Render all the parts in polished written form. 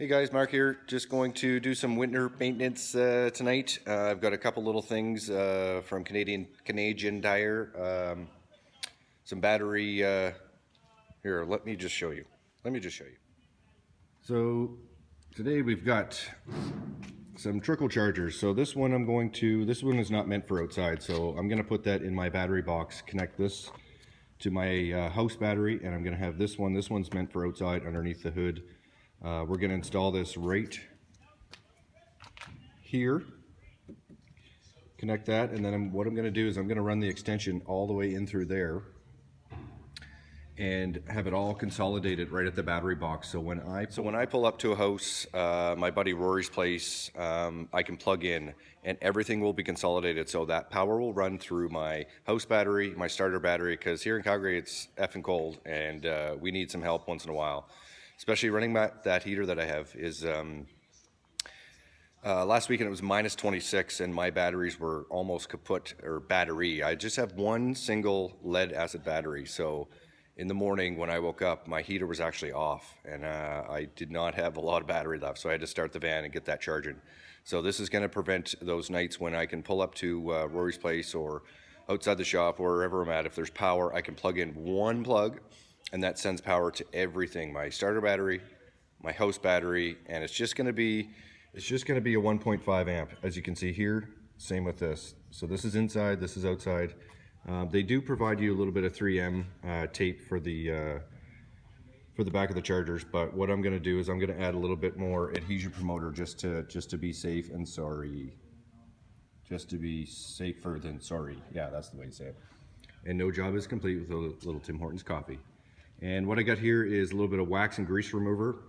Hey guys, Mark here. Just going to do some winter maintenance tonight. I've got a couple little things from Canadian Tire. Some battery. Here, let me just show you. So today we've got some trickle chargers. So this one this one is not meant for outside. So I'm going to put that in my battery box, connect this to my house battery, and I'm going to have this one. This one's meant for outside underneath the hood. We're going to install this right here, connect that, and then what I'm going to do is I'm going to run the extension all the way in through there and have it all consolidated right at the battery box. So when I pull up to a house, my buddy Rory's place, I can plug in and everything will be consolidated, so that power will run through my house battery, my starter battery, because here in Calgary it's effing cold and we need some help once in a while. Especially running that heater that I have is, last weekend it was minus 26 and my batteries were almost kaput, or battery. I just have one single lead acid battery. So in the morning when I woke up, my heater was actually off and I did not have a lot of battery left. So I had to start the van and get that charging. So this is gonna prevent those nights when I can pull up to Rory's place or outside the shop or wherever I'm at. If there's power, I can plug in one plug and that sends power to everything, my starter battery, my house battery, and it's just gonna be a 1.5 amp, as you can see here. Same with this. So this is inside, this is outside. They do provide you a little bit of 3M tape for the back of the chargers, but what I'm gonna do is I'm gonna add a little bit more adhesion promoter just to be safe and sorry. Just to be safer than sorry. Yeah, that's the way to say it. And no job is complete with a little Tim Hortons coffee. And what I got here is a little bit of wax and grease remover.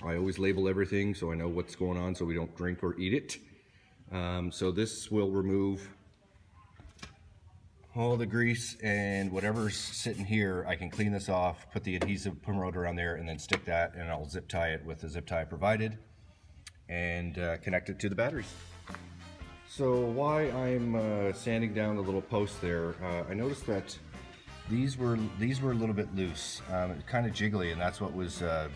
I always label everything so I know what's going on so we don't drink or eat it. So this will remove all the grease and whatever's sitting here. I can clean this off, put the adhesive promoter on there, and then stick that, and I'll zip tie it with the zip tie provided and connect it to the batteries. So while I'm sanding down the little post there, I noticed that these were a little bit loose, kind of jiggly, and that's what was it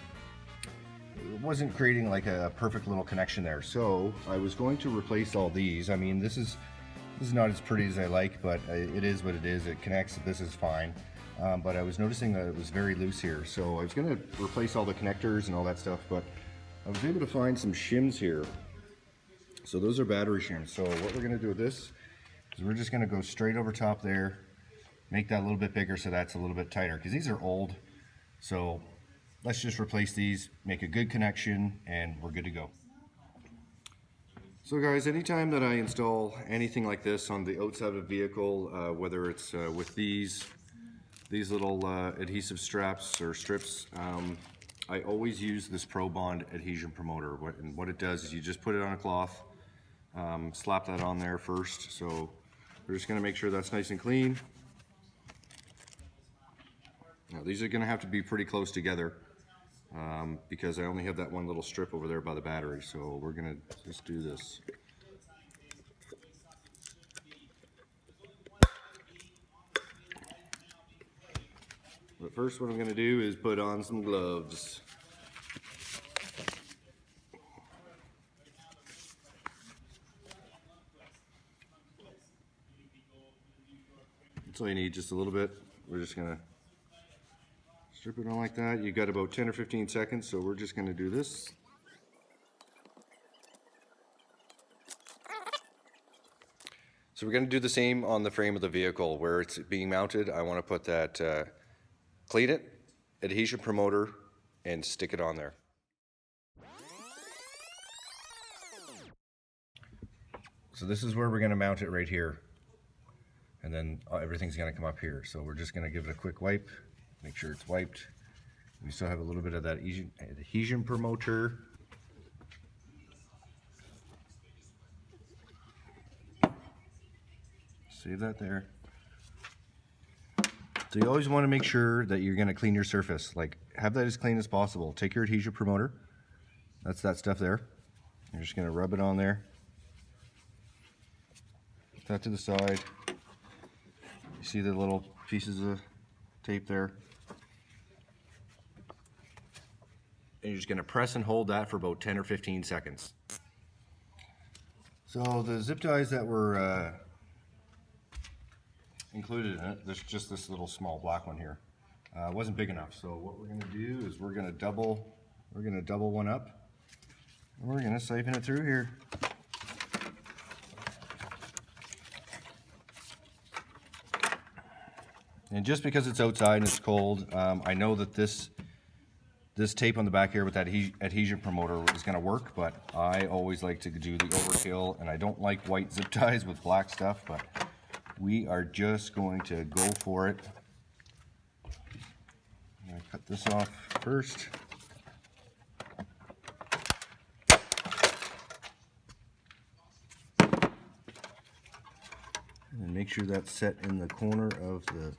wasn't creating like a perfect little connection there. So I was going to replace all these. I mean, this is not as pretty as I like, but it is what it is. It connects. This is fine. But I was noticing that it was very loose here, so I was going to replace all the connectors and all that stuff. But I was able to find some shims here. So those are battery shims. So what we're going to do with this is we're just going to go straight over top there. Make that a little bit bigger so that's a little bit tighter, because these are old. So let's just replace these, make a good connection, and we're good to go. So guys, anytime that I install anything like this on the outside of a vehicle, whether it's with these little adhesive straps or strips, I always use this Pro Bond adhesion promoter. What it does is you just put it on a cloth, slap that on there first. So we're just gonna make sure that's nice and clean. Now these are going to have to be pretty close together because I only have that one little strip over there by the battery. So we're going to just do this. But first what I'm going to do is put on some gloves. That's all you need, just a little bit. We're just going to strip it on like that. You got about 10 or 15 seconds, so we're just going to do this. So we're going to do the same on the frame of the vehicle where it's being mounted. I want to put that, clean it, adhesion promoter, and stick it on there. So this is where we're going to mount it right here. And then everything's going to come up here. So we're just going to give it a quick wipe. Make sure it's wiped. We still have a little bit of that adhesion promoter. Save that there. So you always want to make sure that you're going to clean your surface. Like, have that as clean as possible. Take your adhesion promoter. That's that stuff there. You're just going to rub it on there. Put that to the side. You see the little pieces of tape there? and you're just going to press and hold that for about 10 or 15 seconds. So the zip ties that were included in it, there's just this little small black one here. Wasn't big enough, so what we're going to do is we're going to double one up, and we're going to siphon it through here. And just because it's outside and it's cold, I know that this tape on the back here with that adhesion promoter is going to work, but I always like to do the overkill, and I don't like white zip ties with black stuff, but we are just going to go for it. I'm going to cut this off first. And make sure that's set in the corner of the...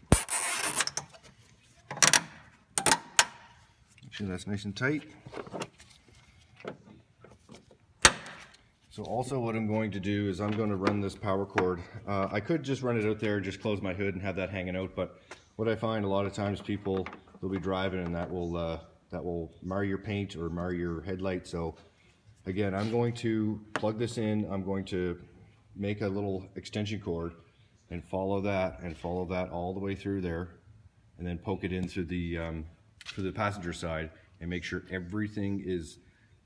Make sure that's nice and tight. So also what I'm going to do is I'm going to run this power cord. I could just run it out there, just close my hood and have that hanging out, but what I find a lot of times people will be driving and that will mar your paint or mar your headlight. So again, I'm going to plug this in. I'm going to make a little extension cord and follow that all the way through there, and then poke it in through the passenger side and make sure everything is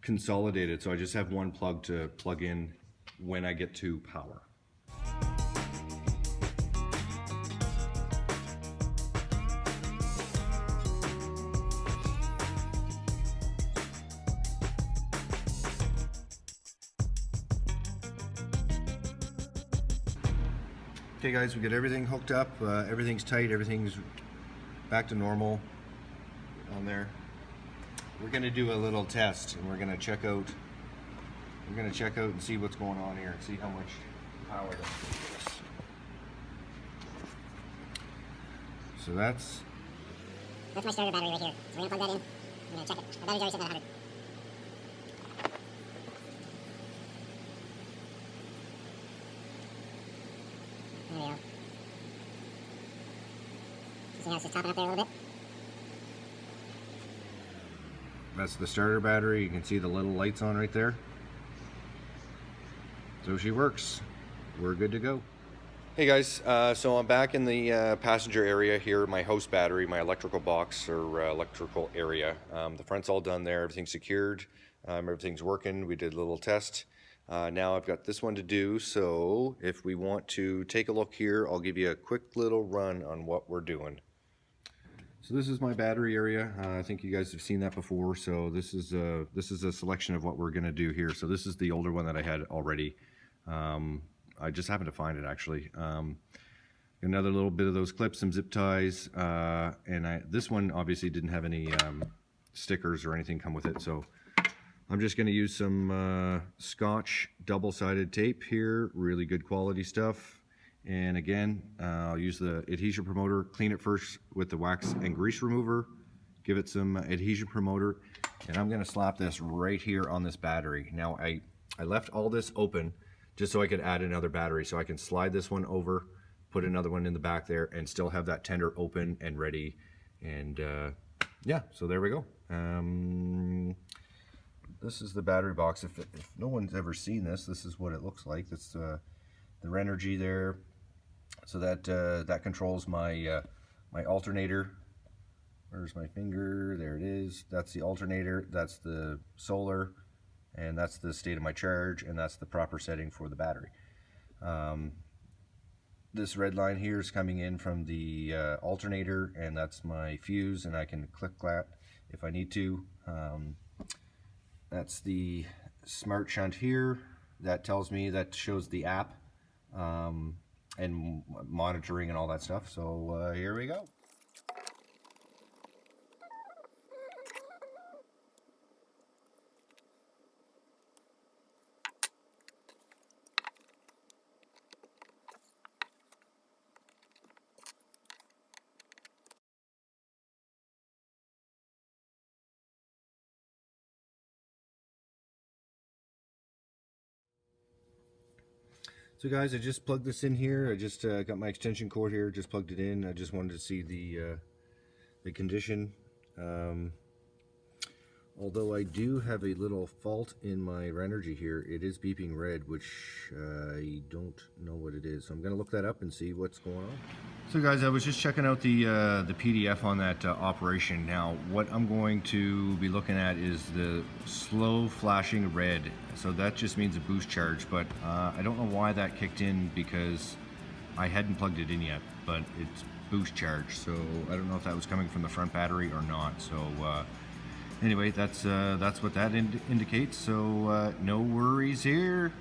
consolidated. So I just have one plug to plug in when I get to power. Okay guys, we got everything hooked up, everything's tight, everything's back to normal on there. We're going to do a little test, and we're going to check out and see what's going on here and see how much power that's going to give us. So that's my starter battery right here. So we're going to plug that in. I'm going to check it. My battery's already sitting at 100. There we go. See how it's just topping up there a little bit? That's the starter battery. You can see the little lights on right there. So she works. We're good to go. Hey guys, so I'm back in the passenger area here, my house battery, my electrical box or electrical area. The front's all done there, everything's secured, everything's working. We did a little test. Now I've got this one to do, so if we want to take a look here, I'll give you a quick little run on what we're doing. So this is my battery area. I think you guys have seen that before. So this is a selection of what we're going to do here. So this is the older one that I had already. I just happened to find it actually. Another little bit of those clips, some zip ties, and this one obviously didn't have any stickers or anything come with it. So I'm just going to use some Scotch double-sided tape here. Really good quality stuff. And again, I'll use the adhesion promoter, clean it first with the wax and grease remover, give it some adhesion promoter, and I'm gonna slap this right here on this battery. Now I left all this open just so I could add another battery, so I can slide this one over, put another one in the back there, and still have that tender open and ready. And yeah, so there we go. This is the battery box. If no one's ever seen this, this is what it looks like. That's the Renogy there. So that controls my my alternator. Where's my finger? There it is. That's the alternator. That's the solar, and that's the state of my charge, and that's the proper setting for the battery. This red line here is coming in from the alternator, and that's my fuse, and I can click that if I need to. That's the smart shunt here. That tells me, that shows the app. And monitoring and all that stuff. So here we go. So guys, I just plugged this in here. I just got my extension cord here, just plugged it in. I just wanted to see the condition. Although I do have a little fault in my Renergy here, it is beeping red, which I don't know what it is. So I'm going to look that up and see what's going on. So guys, I was just checking out the PDF on that operation. Now, what I'm going to be looking at is the slow flashing red. So that just means a boost charge, but I don't know why that kicked in because I hadn't plugged it in yet, but it's boost charge. So I don't know if that was coming from the front battery or not. So anyway, that's what that indicates. So no worries here.